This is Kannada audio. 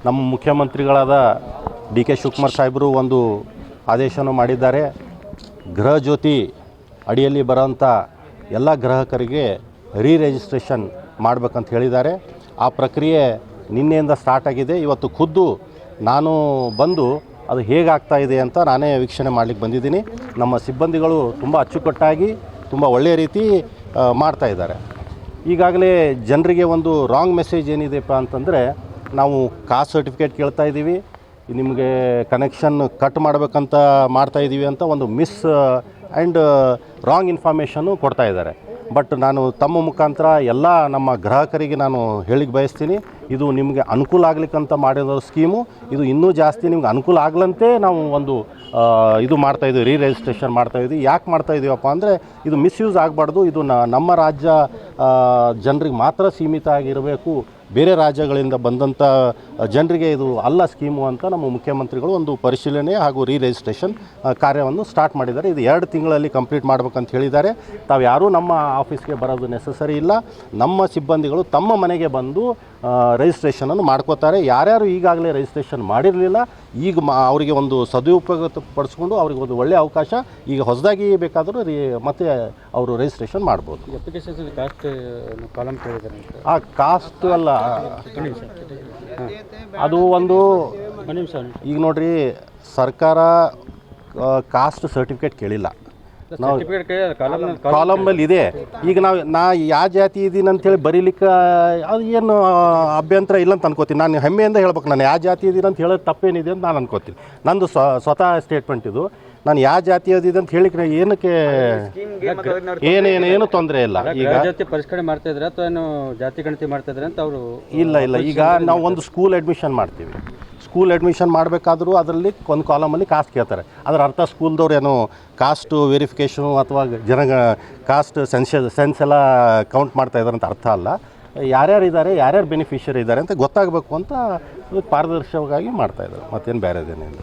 ನಮ್ಮ ಮುಖ್ಯಮಂತ್ರಿಗಳಾದ ಡಿ ಕೆ ಶಿವಕುಮಾರ್ ಸಾಹೇಬರು ಒಂದು ಆದೇಶವನ್ನು ಮಾಡಿದ್ದಾರೆ. ಗೃಹ ಜ್ಯೋತಿ ಅಡಿಯಲ್ಲಿ ಬರೋಂಥ ಎಲ್ಲ ಗ್ರಾಹಕರಿಗೆ ರಿಜಿಸ್ಟ್ರೇಷನ್ ಮಾಡಬೇಕಂತ ಹೇಳಿದ್ದಾರೆ. ಆ ಪ್ರಕ್ರಿಯೆ ನಿನ್ನೆಯಿಂದ ಸ್ಟಾರ್ಟ್ ಆಗಿದೆ. ಇವತ್ತು ಖುದ್ದು ನಾನು ಬಂದು ಅದು ಹೇಗಾಗ್ತಾ ಇದೆ ಅಂತ ನಾನೇ ವೀಕ್ಷಣೆ ಮಾಡಲಿಕ್ಕೆ ಬಂದಿದ್ದೀನಿ. ನಮ್ಮ ಸಿಬ್ಬಂದಿಗಳು ತುಂಬ ಅಚ್ಚುಕಟ್ಟಾಗಿ ತುಂಬ ಒಳ್ಳೆಯ ರೀತಿ ಮಾಡ್ತಾ ಇದ್ದಾರೆ. ಈಗಾಗಲೇ ಜನರಿಗೆ ಒಂದು ರಾಂಗ್ ಮೆಸೇಜ್ ಏನಿದೆಪ್ಪ ಅಂತಂದರೆ, ನಾವು ಕಾಸ್ಟ್ ಸರ್ಟಿಫಿಕೇಟ್ ಕೇಳ್ತಾ ಇದ್ದೀವಿ, ನಿಮಗೆ ಕನೆಕ್ಷನ್ ಕಟ್ ಮಾಡಬೇಕಂತ ಮಾಡ್ತಾಯಿದ್ದೀವಿ ಅಂತ ಒಂದು ಮಿಸ್ ಆ್ಯಂಡ್ ರಾಂಗ್ ಇನ್ಫಾರ್ಮೇಷನ್ನು ಕೊಡ್ತಾ ಇದ್ದಾರೆ. ಬಟ್ ನಾನು ತಮ್ಮ ಮುಖಾಂತರ ಎಲ್ಲ ನಮ್ಮ ಗ್ರಾಹಕರಿಗೆ ನಾನು ಹೇಳಿಕ್ಕೆ ಬಯಸ್ತೀನಿ, ಇದು ನಿಮಗೆ ಅನುಕೂಲ ಆಗ್ಲಿಕ್ಕಂತ ಮಾಡಿರೋ ಸ್ಕೀಮು. ಇದು ಇನ್ನೂ ಜಾಸ್ತಿ ನಿಮ್ಗೆ ಅನುಕೂಲ ಆಗಲಂತೆ ನಾವು ಒಂದು ಇದು ಮಾಡ್ತಾಯಿದ್ದೀವಿ, ರಿಜಿಸ್ಟ್ರೇಷನ್ ಮಾಡ್ತಾಯಿದ್ದೀವಿ. ಯಾಕೆ ಮಾಡ್ತಾಯಿದ್ದೀವಪ್ಪ ಅಂದರೆ, ಇದು ಮಿಸ್ಯೂಸ್ ಆಗಬಾರ್ದು. ಇದು ನಮ್ಮ ರಾಜ್ಯ ಜನರಿಗೆ ಮಾತ್ರ ಸೀಮಿತ ಆಗಿರಬೇಕು, ಬೇರೆ ರಾಜ್ಯಗಳಿಂದ ಬಂದಂಥ ಜನರಿಗೆ ಇದು ಅಲ್ಲ ಸ್ಕೀಮು ಅಂತ ನಮ್ಮ ಮುಖ್ಯಮಂತ್ರಿಗಳು ಒಂದು ಪರಿಶೀಲನೆ ಹಾಗೂ ರಿಜಿಸ್ಟ್ರೇಷನ್ ಕಾರ್ಯವನ್ನು ಸ್ಟಾರ್ಟ್ ಮಾಡಿದ್ದಾರೆ. ಇದು 2 ತಿಂಗಳಲ್ಲಿ ಕಂಪ್ಲೀಟ್ ಮಾಡ್ಬೇಕಂತ ಹೇಳಿದ್ದಾರೆ. ತಾವು ಯಾರೂ ನಮ್ಮ ಆಫೀಸ್ಗೆ ಬರೋದು ನೆಸಸರಿ ಇಲ್ಲ. ನಮ್ಮ ಸಿಬ್ಬಂದಿಗಳು ತಮ್ಮ ಮನೆಗೆ ಬಂದು ರಿಜಿಸ್ಟ್ರೇಷನನ್ನು ಮಾಡ್ಕೋತಾರೆ. ಯಾರ್ಯಾರು ಈಗಾಗಲೇ ರಿಜಿಸ್ಟ್ರೇಷನ್ ಮಾಡಿರಲಿಲ್ಲ, ಈಗ ಅವರಿಗೆ ಒಂದು ಸದುಪಯೋಗ ಪಡಿಸ್ಕೊಂಡು ಅವ್ರಿಗೆ ಒಂದು ಒಳ್ಳೆಯ ಅವಕಾಶ, ಈಗ ಹೊಸದಾಗಿ ಬೇಕಾದರೂ ಮತ್ತೆ ಅವರು ರಿಜಿಸ್ಟ್ರೇಷನ್ ಮಾಡ್ಬೋದು. ಅಪ್ಲಿಕೇಶನ್ ಕಾಸ್ಟ್ ಕಾಲಮ್ ಕೇಳಿದ್ದಾರೆ. ಆ ಕಾಸ್ಟ್ ಅಲ್ಲ, ಅದು ಒಂದು ಈಗ ನೋಡ್ರಿ, ಸರ್ಕಾರ ಕಾಸ್ಟ್ ಸರ್ಟಿಫಿಕೇಟ್ ಕೇಳಿಲ್ಲ. ನಾವು ಕಾಲಮ್ನಲ್ಲಿ ಇದೆ. ಈಗ ನಾ ಯಾವ ಜಾತಿ ಇದ್ದೀನಿ ಅಂಥೇಳಿ ಬರೀಲಿಕ್ಕೆ ಅದು ಏನು ಅಭ್ಯಂತರ ಇಲ್ಲ ಅಂತ ಅನ್ಕೋತೀನಿ. ನಾನು ಹೆಮ್ಮೆಯಿಂದ ಹೇಳ್ಬೇಕು, ನಾನು ಯಾವ ಜಾತಿ ಇದ್ದೀನಿ ಅಂತ ಹೇಳೋದು ತಪ್ಪೇನಿದೆ ಅಂತ ನಾನು ಅನ್ಕೋತೀನಿ. ನಂದು ಸ್ವತಃ ಸ್ಟೇಟ್ಮೆಂಟ್ ಇದು. ನಾನು ಯಾವ ಜಾತಿ ಅದಿದೆ ಅಂತ ಹೇಳಿಕ್ಕೆ ಏನಕ್ಕೆ ಏನು ತೊಂದರೆ ಇಲ್ಲ. ಈಗ ಜಾತಿ ಪರಿಷ್ಕರಣೆ ಮಾಡ್ತಾ ಇದ್ರೆ ಅಥವಾ ಏನು ಜಾತಿ ಗಣತಿ ಮಾಡ್ತಾ ಇದ್ರೆ ಅಂತ ಅವರು ಇಲ್ಲ. ಈಗ ನಾವು ಒಂದು ಸ್ಕೂಲ್ ಅಡ್ಮಿಷನ್ ಮಾಡ್ತೀವಿ. ಸ್ಕೂಲ್ ಅಡ್ಮಿಷನ್ ಮಾಡಬೇಕಾದ್ರೂ ಅದರಲ್ಲಿ ಒಂದು ಕಾಲಮಲ್ಲಿ ಕಾಸ್ಟ್ ಕೇಳ್ತಾರೆ. ಅದರ ಅರ್ಥ ಸ್ಕೂಲ್ದವ್ರು ಏನು ಕಾಸ್ಟ್ ವೆರಿಫಿಕೇಷನು ಅಥವಾ ಕಾಸ್ಟ್ ಸೆನ್ಸ್ ಎಲ್ಲ ಕೌಂಟ್ ಮಾಡ್ತಾ ಇದ್ದಾರೆ ಅಂತ ಅರ್ಥ ಅಲ್ಲ. ಯಾರ್ಯಾರು ಇದ್ದಾರೆ, ಯಾರ್ಯಾರು ಬೆನಿಫಿಷರಿ ಇದ್ದಾರೆ ಅಂತ ಗೊತ್ತಾಗಬೇಕು ಅಂತ ಪಾರದರ್ಶಕವಾಗಿ ಮಾಡ್ತಾಯಿದ್ದಾರೆ. ಮತ್ತೇನು ಬೇರೆದೇನಿಲ್ಲ.